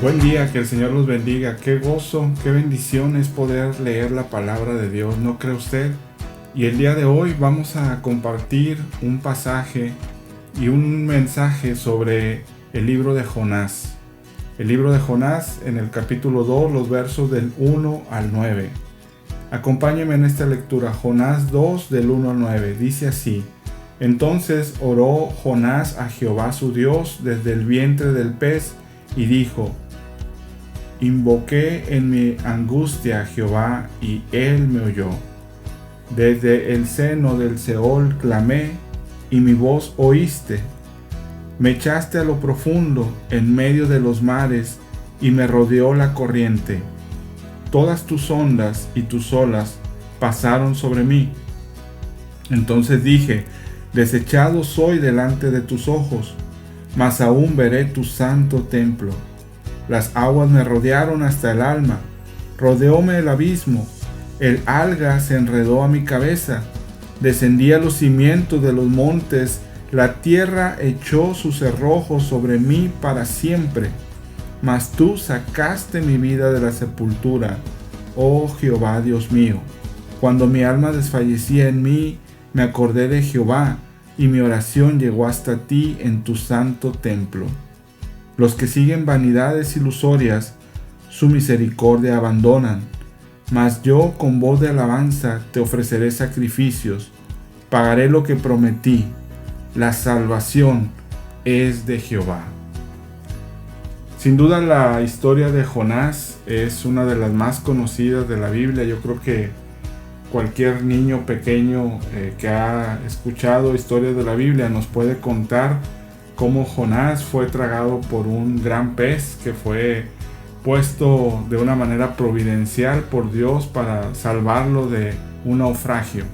Buen día, que el Señor los bendiga. Qué gozo, qué bendición es poder leer la palabra de Dios, ¿no cree usted? Y el día de hoy vamos a compartir un pasaje y un mensaje sobre el libro de Jonás. El libro de Jonás en el capítulo 2, los versos del 1 al 9. Acompáñeme en esta lectura, Jonás 2 del 1 al 9. Dice así: Entonces oró Jonás a Jehová su Dios desde el vientre del pez y dijo: Invoqué en mi angustia a Jehová, y él me oyó. Desde el seno del Seol clamé, y mi voz oíste. Me echaste a lo profundo, en medio de los mares, y me rodeó la corriente. Todas tus ondas y tus olas pasaron sobre mí. Entonces dije: Desechado soy delante de tus ojos, mas aún veré tu santo templo. Las aguas me rodearon hasta el alma, rodeóme el abismo, el alga se enredó a mi cabeza, descendí a los cimientos de los montes, la tierra echó sus cerrojos sobre mí para siempre. Mas tú sacaste mi vida de la sepultura, oh Jehová Dios mío. Cuando mi alma desfallecía en mí, me acordé de Jehová, y mi oración llegó hasta ti en tu santo templo. Los que siguen vanidades ilusorias, su misericordia abandonan. Mas yo con voz de alabanza te ofreceré sacrificios, pagaré lo que prometí. La salvación es de Jehová. Sin duda la historia de Jonás es una de las más conocidas de la Biblia. Yo creo que cualquier niño pequeño que ha escuchado historias de la Biblia nos puede contar cómo Jonás fue tragado por un gran pez que fue puesto de una manera providencial por Dios para salvarlo de un naufragio.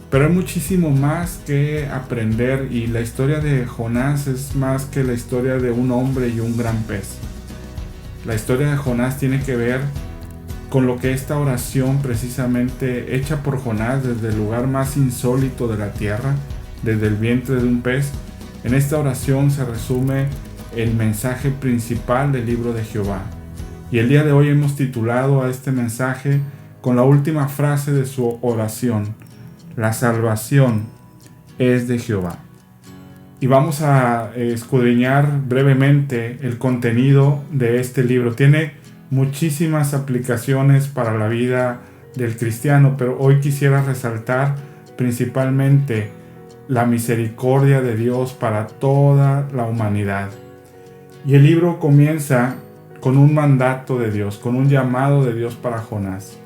Pero hay muchísimo más que aprender, y la historia de Jonás es más que la historia de un hombre y un gran pez. La historia de Jonás tiene que ver con lo que esta oración, precisamente hecha por Jonás desde el lugar más insólito de la tierra, desde el vientre de un pez. En esta oración se resume el mensaje principal del libro de Jehová. Y el día de hoy hemos titulado a este mensaje con la última frase de su oración: la salvación es de Jehová. Y vamos a escudriñar brevemente el contenido de este libro. Tiene muchísimas aplicaciones para la vida del cristiano, pero hoy quisiera resaltar principalmente la misericordia de Dios para toda la humanidad. Y el libro comienza con un mandato de Dios, con un llamado de Dios para Jonás.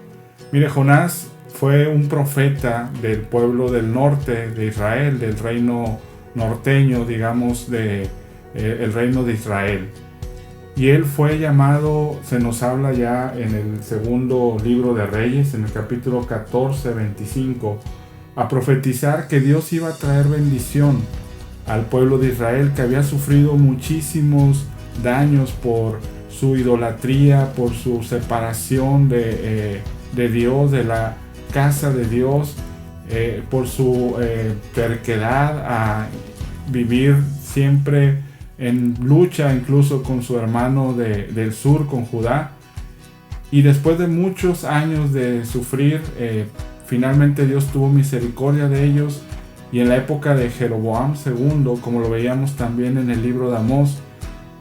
Mire, Jonás fue un profeta del pueblo del norte de Israel, del reino norteño, digamos, el reino de Israel. Y él fue llamado, se nos habla ya en el segundo libro de Reyes, en el capítulo 14, 25, a profetizar que Dios iba a traer bendición al pueblo de Israel, que había sufrido muchísimos daños por su idolatría, por su separación de Dios, de la casa de Dios, por su terquedad a vivir siempre en lucha incluso con su hermano del sur, con Judá. Y después de muchos años de sufrir, finalmente Dios tuvo misericordia de ellos, y en la época de Jeroboam II, como lo veíamos también en el libro de Amós,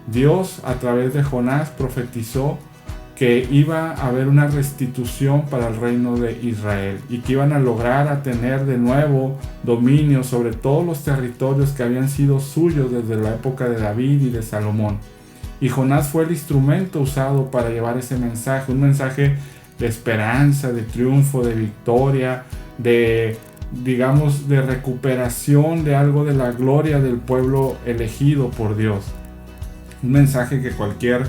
Dios a través de Jonás profetizó que iba a haber una restitución para el reino de Israel, y que iban a lograr a tener de nuevo dominio sobre todos los territorios que habían sido suyos desde la época de David y de Salomón. Y Jonás fue el instrumento usado para llevar ese mensaje, un mensaje de esperanza, de triunfo, de victoria, de recuperación de algo de la gloria del pueblo elegido por Dios. Un mensaje que cualquier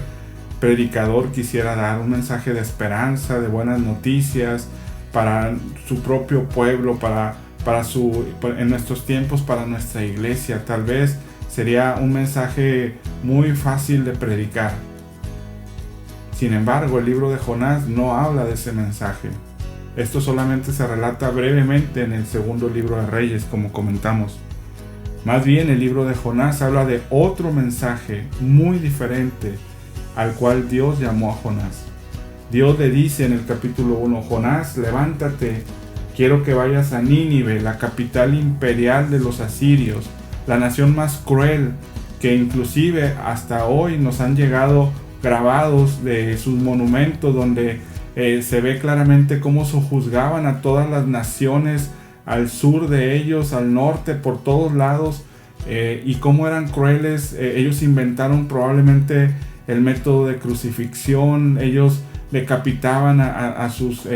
predicador quisiera dar, un mensaje de esperanza, de buenas noticias para su propio pueblo, en nuestros tiempos, para nuestra iglesia. Tal vez sería un mensaje muy fácil de predicar. Sin embargo, el libro de Jonás no habla de ese mensaje. Esto solamente se relata brevemente en el segundo libro de Reyes, como comentamos. Más bien, el libro de Jonás habla de otro mensaje muy diferente, al cual Dios llamó a Jonás. Dios le dice en el capítulo 1, Jonás, levántate, quiero que vayas a Nínive, la capital imperial de los asirios, la nación más cruel, que inclusive hasta hoy nos han llegado grabados de sus monumentos, donde se ve claramente cómo sojuzgaban a todas las naciones al sur de ellos, al norte, por todos lados, y cómo eran crueles. Ellos inventaron probablemente el método de crucifixión. Ellos decapitaban a sus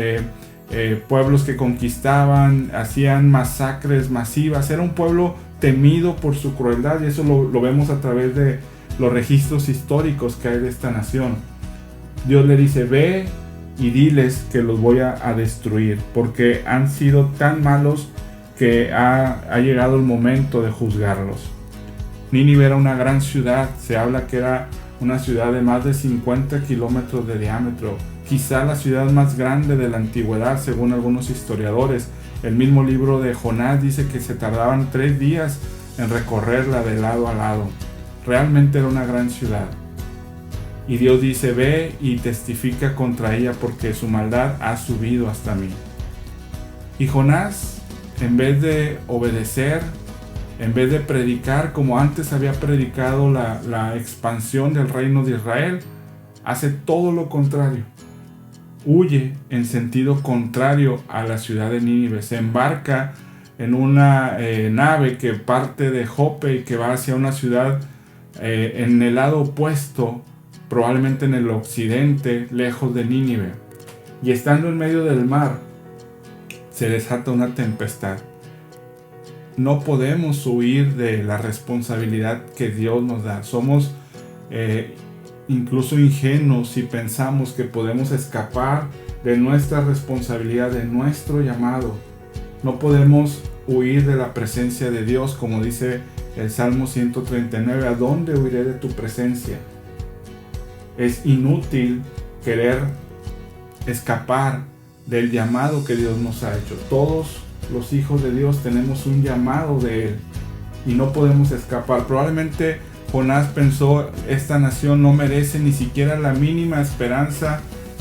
pueblos que conquistaban, hacían masacres masivas. Era un pueblo temido por su crueldad, y eso lo vemos a través de los registros históricos que hay de esta nación. Dios le dice, ve y diles que los voy a destruir, porque han sido tan malos que ha llegado el momento de juzgarlos. Nínive era una gran ciudad. Se habla que era una ciudad de más de 50 kilómetros de diámetro, quizá la ciudad más grande de la antigüedad, según algunos historiadores. El mismo libro de Jonás dice que se tardaban 3 días en recorrerla de lado a lado. Realmente era una gran ciudad. Y Dios dice, ve y testifica contra ella, porque su maldad ha subido hasta mí. Y Jonás, en vez de obedecer, en vez de predicar como antes había predicado la expansión del reino de Israel, hace todo lo contrario. Huye en sentido contrario a la ciudad de Nínive. Se embarca en una nave que parte de Jope y que va hacia una ciudad en el lado opuesto, probablemente en el occidente, lejos de Nínive. Y estando en medio del mar, se desata una tempestad. No podemos huir de la responsabilidad que Dios nos da. Somos incluso ingenuos si pensamos que podemos escapar de nuestra responsabilidad, de nuestro llamado. No podemos huir de la presencia de Dios, como dice el Salmo 139, ¿a dónde huiré de tu presencia? Es inútil querer escapar del llamado que Dios nos ha hecho. Todos los hijos de Dios tenemos un llamado de Él y no podemos escapar. Probablemente Jonás pensó, esta nación no merece ni siquiera la mínima esperanza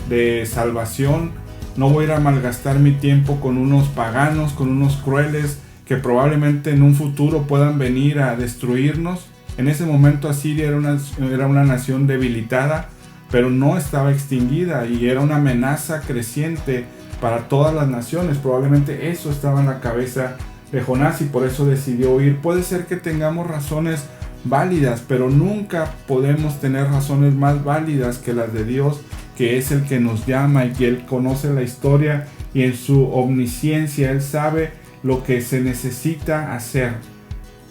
de salvación. No voy a ir a malgastar mi tiempo con unos paganos, con unos crueles que probablemente en un futuro puedan venir a destruirnos. En ese momento Asiria era una nación debilitada, pero no estaba extinguida y era una amenaza creciente para todas las naciones. Probablemente eso estaba en la cabeza de Jonás y por eso decidió huir. Puede ser que tengamos razones válidas, pero nunca podemos tener razones más válidas que las de Dios, que es el que nos llama y que Él conoce la historia, y en su omnisciencia Él sabe lo que se necesita hacer.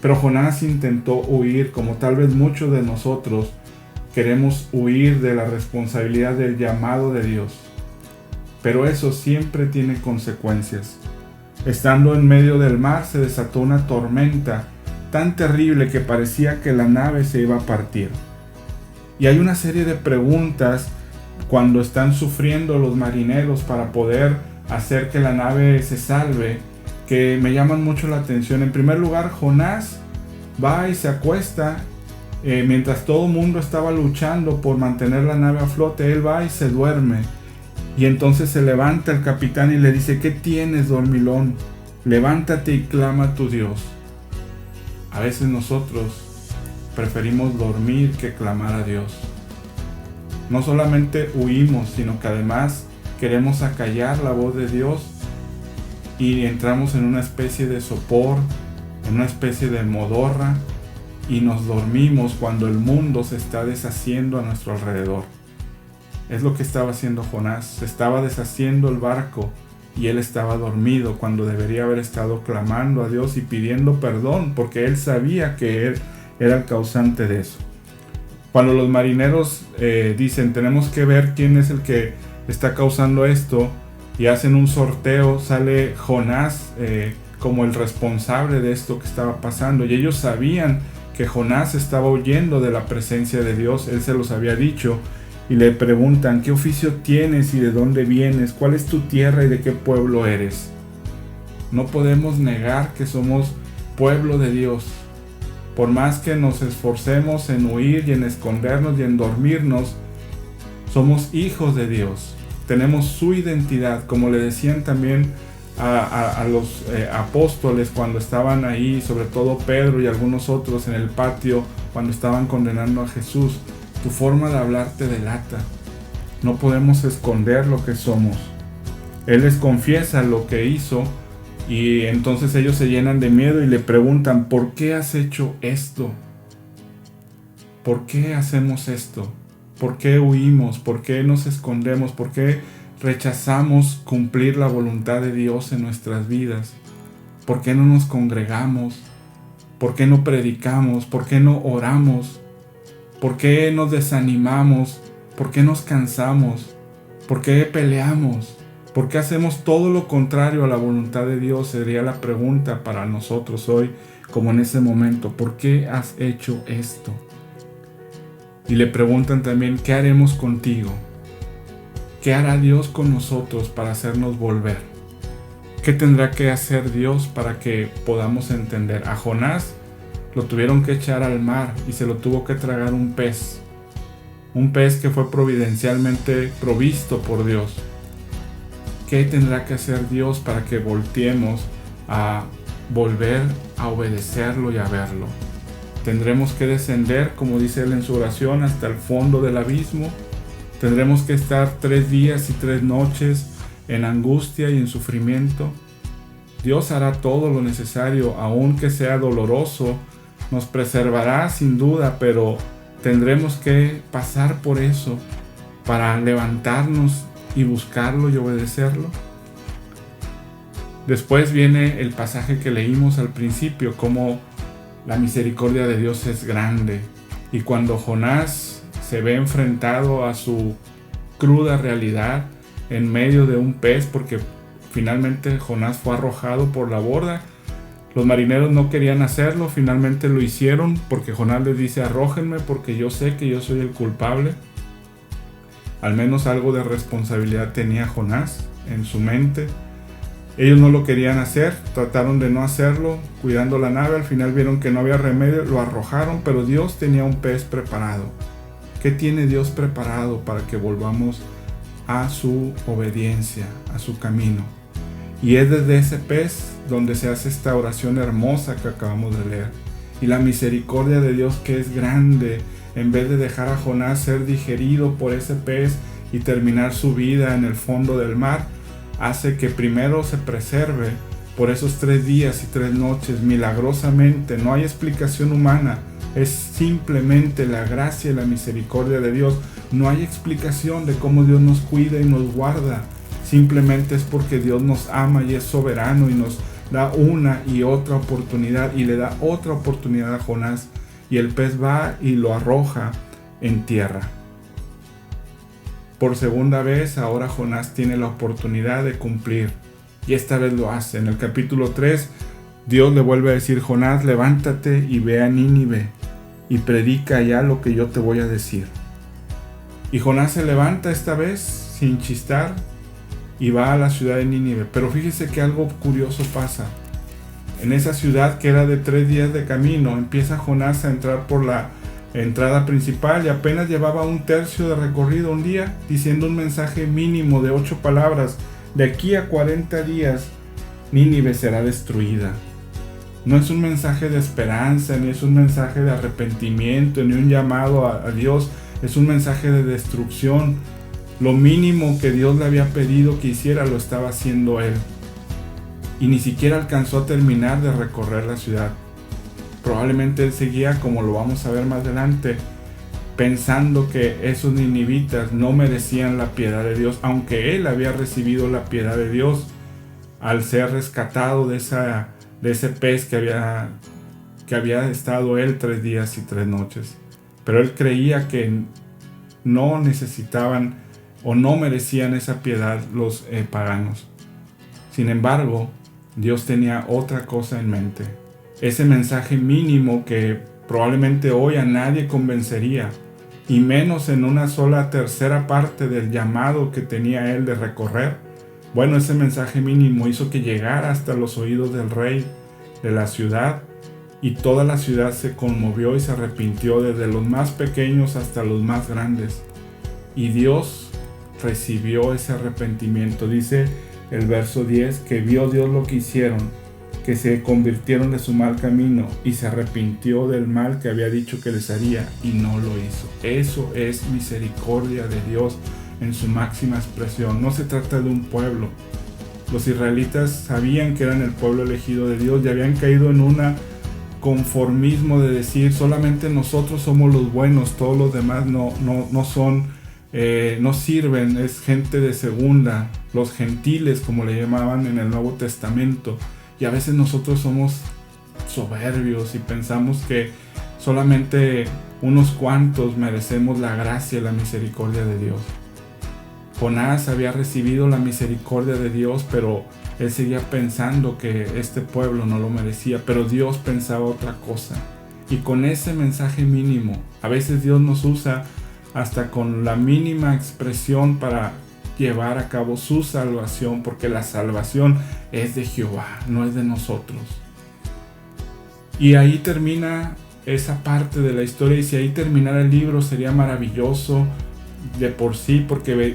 Pero Jonás intentó huir, como tal vez muchos de nosotros queremos huir de la responsabilidad del llamado de Dios. Pero eso siempre tiene consecuencias. Estando en medio del mar se desató una tormenta tan terrible que parecía que la nave se iba a partir. Y hay una serie de preguntas cuando están sufriendo los marineros para poder hacer que la nave se salve, que me llaman mucho la atención. En primer lugar, Jonás va y se acuesta mientras todo el mundo estaba luchando por mantener la nave a flote. Él va y se duerme. Y entonces se levanta el capitán y le dice, ¿qué tienes, dormilón? Levántate y clama a tu Dios. A veces nosotros preferimos dormir que clamar a Dios. No solamente huimos, sino que además queremos acallar la voz de Dios y entramos en una especie de sopor, en una especie de modorra, y nos dormimos cuando el mundo se está deshaciendo a nuestro alrededor. Es lo que estaba haciendo Jonás. Se estaba deshaciendo el barco y él estaba dormido cuando debería haber estado clamando a Dios y pidiendo perdón, porque él sabía que él era el causante de eso. Cuando los marineros dicen, tenemos que ver quién es el que está causando esto, y hacen un sorteo, sale Jonás como el responsable de esto que estaba pasando. Y ellos sabían que Jonás estaba huyendo de la presencia de Dios. Él se los había dicho. Y le preguntan, ¿qué oficio tienes y de dónde vienes? ¿Cuál es tu tierra y de qué pueblo eres? No podemos negar que somos pueblo de Dios. Por más que nos esforcemos en huir y en escondernos y en dormirnos, Somos hijos de Dios. Tenemos su identidad, como le decían también a los apóstoles cuando estaban ahí, sobre todo Pedro y algunos otros en el patio cuando estaban condenando a Jesús. Tu forma de hablar te delata. No podemos esconder lo que somos. Él les confiesa lo que hizo y entonces ellos se llenan de miedo y le preguntan: ¿por qué has hecho esto? ¿Por qué hacemos esto? ¿Por qué huimos? ¿Por qué nos escondemos? ¿Por qué rechazamos cumplir la voluntad de Dios en nuestras vidas? ¿Por qué no nos congregamos? ¿Por qué no predicamos? ¿Por qué no oramos? ¿Por qué nos desanimamos? ¿Por qué nos cansamos? ¿Por qué peleamos? ¿Por qué hacemos todo lo contrario a la voluntad de Dios? Sería la pregunta para nosotros hoy, como en ese momento. ¿Por qué has hecho esto? Y le preguntan también: ¿qué haremos contigo? ¿Qué hará Dios con nosotros para hacernos volver? ¿Qué tendrá que hacer Dios para que podamos entender? A Jonás lo tuvieron que echar al mar y se lo tuvo que tragar un pez. Un pez que fue providencialmente provisto por Dios. ¿Qué tendrá que hacer Dios para que volteemos a volver a obedecerlo y a verlo? Tendremos que descender, como dice él en su oración, hasta el fondo del abismo. Tendremos que estar 3 días y 3 noches en angustia y en sufrimiento. Dios hará todo lo necesario, aunque sea doloroso. Nos preservará sin duda, pero tendremos que pasar por eso para levantarnos y buscarlo y obedecerlo. Después viene el pasaje que leímos al principio, como la misericordia de Dios es grande. Y cuando Jonás se ve enfrentado a su cruda realidad en medio de un pez, porque finalmente Jonás fue arrojado por la borda. Los marineros no querían hacerlo, finalmente lo hicieron porque Jonás les dice: arrójenme porque yo sé que yo soy el culpable. Al menos algo de responsabilidad tenía Jonás en su mente. Ellos no lo querían hacer, trataron de no hacerlo, cuidando la nave. Al final vieron que no había remedio, lo arrojaron, pero Dios tenía un pez preparado. ¿Qué tiene Dios preparado para que volvamos a su obediencia, a su camino? Y es desde ese pez donde se hace esta oración hermosa que acabamos de leer. Y la misericordia de Dios, que es grande, en vez de dejar a Jonás ser digerido por ese pez y terminar su vida en el fondo del mar, hace que primero se preserve por esos 3 días y 3 noches milagrosamente. No hay explicación humana, es simplemente la gracia y la misericordia de Dios. No hay explicación de cómo Dios nos cuida y nos guarda. Simplemente es porque Dios nos ama y es soberano y nos da una y otra oportunidad, y le da otra oportunidad a Jonás, y el pez va y lo arroja en tierra. Por segunda vez, ahora Jonás tiene la oportunidad de cumplir, y esta vez lo hace. En el capítulo 3, Dios le vuelve a decir: Jonás, levántate y ve a Nínive y predica allá lo que yo te voy a decir. Y Jonás se levanta esta vez sin chistar y va a la ciudad de Nínive. Pero fíjese que algo curioso pasa. En esa ciudad, que era de 3 días de camino, empieza Jonás a entrar por la entrada principal y apenas llevaba 1/3 de recorrido un día, diciendo un mensaje mínimo de 8 palabras: de aquí a 40 días Nínive será destruida. No es un mensaje de esperanza, ni es un mensaje de arrepentimiento, ni un llamado a Dios. Es un mensaje de destrucción. Lo mínimo que Dios le había pedido que hiciera lo estaba haciendo él. Y ni siquiera alcanzó a terminar de recorrer la ciudad. Probablemente él seguía, como lo vamos a ver más adelante, pensando que esos ninivitas no merecían la piedad de Dios, aunque él había recibido la piedad de Dios al ser rescatado de ese pez que había estado él 3 días y 3 noches. Pero él creía que no necesitaban o no merecían esa piedad los paganos. Sin embargo, Dios tenía otra cosa en mente. Ese mensaje mínimo que probablemente hoy a nadie convencería, y menos en una sola tercera parte del llamado que tenía él de recorrer. Bueno, ese mensaje mínimo hizo que llegara hasta los oídos del rey de la ciudad, y toda la ciudad se conmovió y se arrepintió, desde los más pequeños hasta los más grandes. y Dios recibió ese arrepentimiento. Dice el verso 10 que vio Dios lo que hicieron, que se convirtieron de su mal camino y se arrepintió del mal que había dicho que les haría y no lo hizo. Eso es misericordia de Dios en su máxima expresión. No se trata de un pueblo. Los israelitas sabían que eran el pueblo elegido de Dios y habían caído en un conformismo de decir solamente nosotros somos los buenos, todos los demás no son, no sirven, es gente de segunda, los gentiles como le llamaban en el Nuevo Testamento. Y a veces nosotros somos soberbios y pensamos que solamente unos cuantos merecemos la gracia y la misericordia de Dios. Jonás había recibido la misericordia de Dios, pero él seguía pensando que este pueblo no lo merecía, pero Dios pensaba otra cosa. Y con ese mensaje mínimo, a veces Dios nos usa hasta con la mínima expresión para llevar a cabo su salvación, porque la salvación es de Jehová, no es de nosotros. Y ahí termina esa parte de la historia, y si ahí terminara el libro sería maravilloso de por sí, porque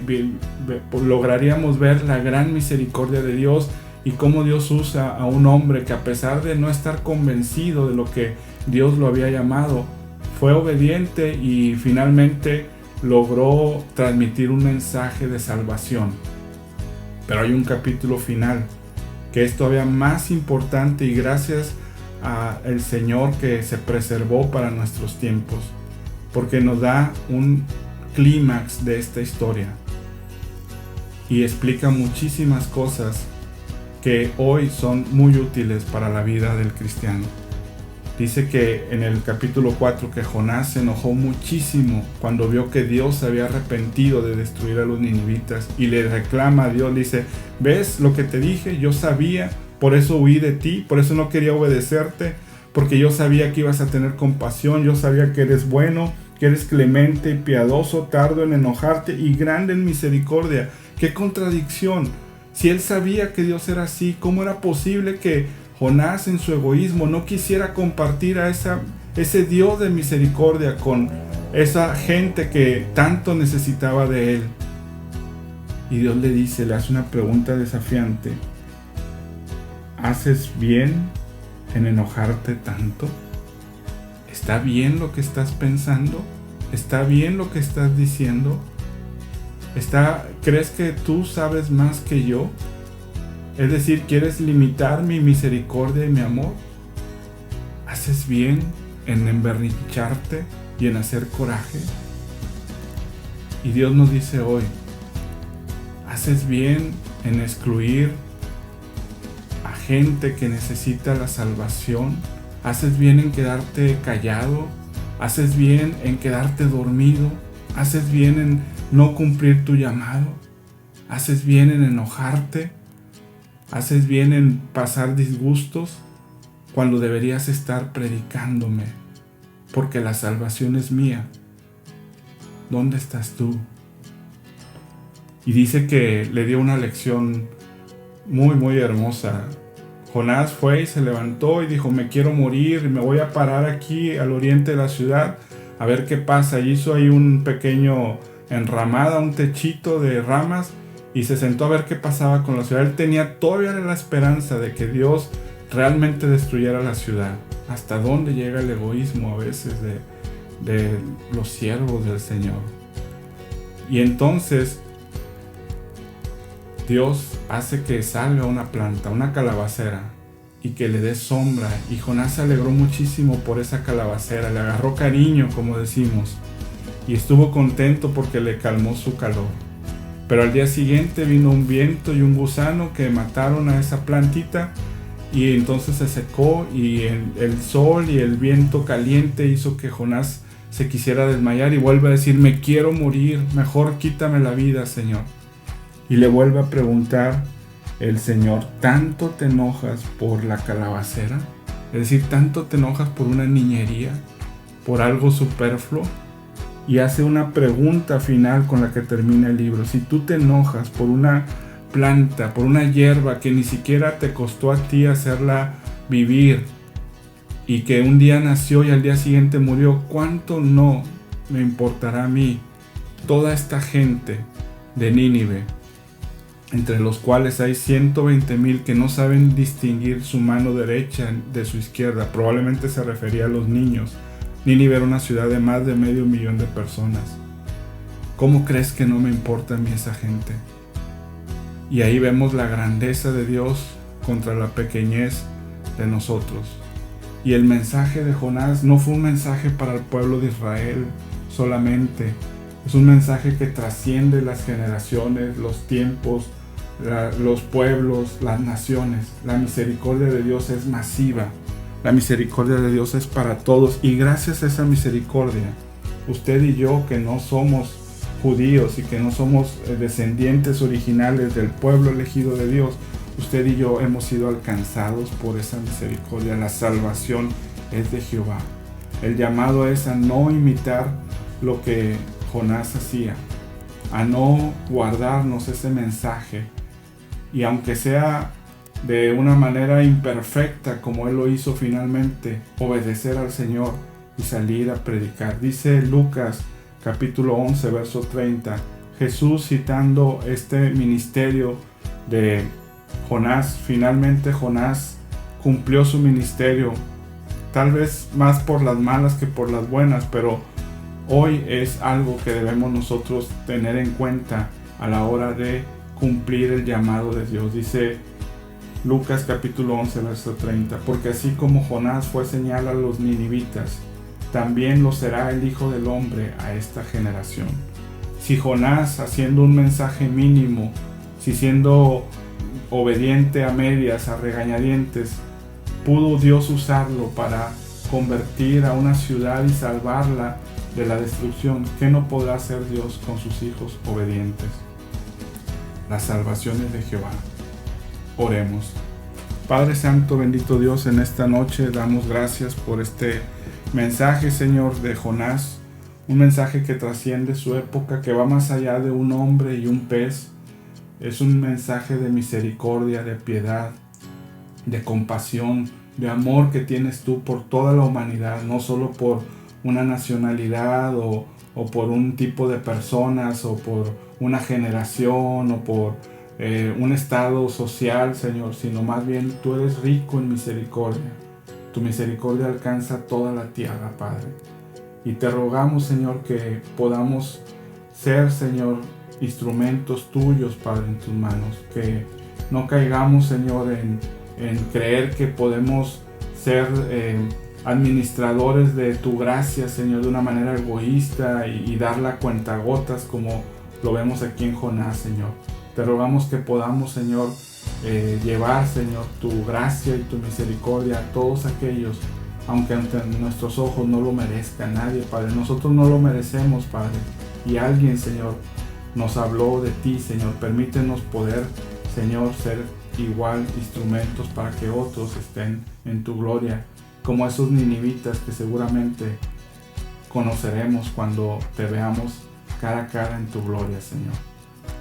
lograríamos ver la gran misericordia de Dios y cómo Dios usa a un hombre que, a pesar de no estar convencido de lo que Dios lo había llamado, fue obediente y finalmente logró transmitir un mensaje de salvación. Pero hay un capítulo final que es todavía más importante, y gracias al Señor que se preservó para nuestros tiempos, porque nos da un clímax de esta historia y explica muchísimas cosas que hoy son muy útiles para la vida del cristiano. Dice que en el capítulo 4 que Jonás se enojó muchísimo cuando vio que Dios se había arrepentido de destruir a los ninivitas, y le reclama a Dios, le dice: ¿ves lo que te dije? Yo sabía, por eso huí de ti, por eso no quería obedecerte, porque yo sabía que ibas a tener compasión, yo sabía que eres bueno, que eres clemente y piadoso, tardo en enojarte y grande en misericordia. ¡Qué contradicción! Si él sabía que Dios era así, ¿cómo era posible que Jonás, en su egoísmo, no quisiera compartir a ese Dios de misericordia con esa gente que tanto necesitaba de él? Y Dios le dice, le hace una pregunta desafiante: ¿haces bien en enojarte tanto? ¿Está bien lo que estás pensando? ¿Está bien lo que estás diciendo? ¿Crees que tú sabes más que yo? Es decir, ¿quieres limitar mi misericordia y mi amor? ¿Haces bien en emberrincharte y en hacer coraje? Y Dios nos dice hoy: ¿haces bien en excluir a gente que necesita la salvación? ¿Haces bien en quedarte callado? ¿Haces bien en quedarte dormido? ¿Haces bien en no cumplir tu llamado? ¿Haces bien en enojarte? ¿Haces bien en pasar disgustos cuando deberías estar predicándome? Porque la salvación es mía. ¿Dónde estás tú? Y dice que le dio una lección muy, muy hermosa. Jonás fue y se levantó y dijo: me quiero morir, me voy a parar aquí al oriente de la ciudad a ver qué pasa. Y hizo ahí un pequeño enramada, un techito de ramas, y se sentó a ver qué pasaba con la ciudad. Él tenía todavía la esperanza de que Dios realmente destruyera la ciudad. ¿Hasta dónde llega el egoísmo a veces de los siervos del Señor? Y entonces Dios hace que salga una planta, una calabacera, y que le dé sombra. Y Jonás se alegró muchísimo por esa calabacera, le agarró cariño, como decimos, y estuvo contento porque le calmó su calor. Pero al día siguiente vino un viento y un gusano que mataron a esa plantita, y entonces se secó, y el sol y el viento caliente hizo que Jonás se quisiera desmayar y vuelve a decir: me quiero morir, mejor quítame la vida, Señor. Y le vuelve a preguntar el Señor: ¿tanto te enojas por la calabacera? Es decir, ¿tanto te enojas por una niñería, por algo superfluo? Y hace una pregunta final con la que termina el libro: si tú te enojas por una planta, por una hierba que ni siquiera te costó a ti hacerla vivir, y que un día nació y al día siguiente murió, ¿cuánto no me importará a mí toda esta gente de Nínive, entre los cuales hay 120,000 que no saben distinguir su mano derecha de su izquierda, probablemente se refería a los niños. Nínive era una ciudad de más de 500,000 de personas. ¿Cómo crees que no me importa a mí esa gente? Y ahí vemos la grandeza de Dios contra la pequeñez de nosotros. Y el mensaje de Jonás no fue un mensaje para el pueblo de Israel solamente. Es un mensaje que trasciende las generaciones, los tiempos, los pueblos, las naciones. La misericordia de Dios es masiva. La misericordia de Dios es para todos. Y gracias a esa misericordia, usted y yo, que no somos judíos y que no somos descendientes originales del pueblo elegido de Dios, usted y yo hemos sido alcanzados por esa misericordia. La salvación es de Jehová. El llamado es a no imitar lo que Jonás hacía, a no guardarnos ese mensaje, y aunque sea de una manera imperfecta como él lo hizo finalmente, obedecer al Señor y salir a predicar. Dice Lucas capítulo 11 verso 30, Jesús citando este ministerio de Jonás. Finalmente Jonás cumplió su ministerio, tal vez más por las malas que por las buenas, pero hoy es algo que debemos nosotros tener en cuenta a la hora de cumplir el llamado de Dios. Dice Lucas capítulo 11 verso 30, porque así como Jonás fue señal a los ninivitas, también lo será el Hijo del Hombre a esta generación. Si Jonás, haciendo un mensaje mínimo, si siendo obediente a medias, a regañadientes, pudo Dios usarlo para convertir a una ciudad y salvarla de la destrucción, ¿qué no podrá hacer Dios con sus hijos obedientes? La salvación es de Jehová. Oremos. Padre Santo, bendito Dios, en esta noche damos gracias por este mensaje, Señor, de Jonás, un mensaje que trasciende su época, que va más allá de un hombre y un pez. Es un mensaje de misericordia, de piedad, de compasión, de amor que tienes tú por toda la humanidad, no solo por una nacionalidad o por un tipo de personas o por una generación o por un estado social, Señor, sino más bien tú eres rico en misericordia. Tu misericordia alcanza toda la tierra, Padre. Y te rogamos, Señor, que podamos ser, Señor, instrumentos tuyos, Padre, en tus manos. Que no caigamos, Señor, en creer que podemos ser administradores de tu gracia, Señor, de una manera egoísta y darla a cuentagotas como lo vemos aquí en Jonás, Señor. Te rogamos que podamos, Señor, llevar, Señor, tu gracia y tu misericordia a todos aquellos, aunque ante nuestros ojos no lo merezca nadie, Padre. Nosotros no lo merecemos, Padre. Y alguien, Señor, nos habló de ti, Señor. Permítenos poder, Señor, ser igual instrumentos para que otros estén en tu gloria, como esos ninivitas que seguramente conoceremos cuando te veamos cara a cara en tu gloria, Señor.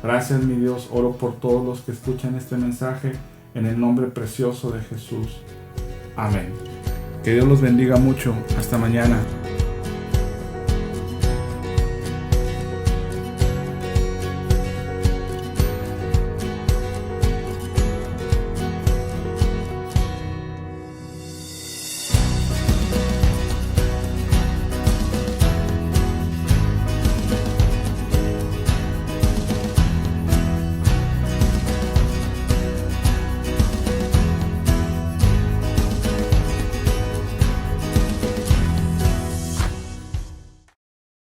Gracias, mi Dios. Oro por todos los que escuchan este mensaje en el nombre precioso de Jesús. Amén. Que Dios los bendiga mucho. Hasta mañana.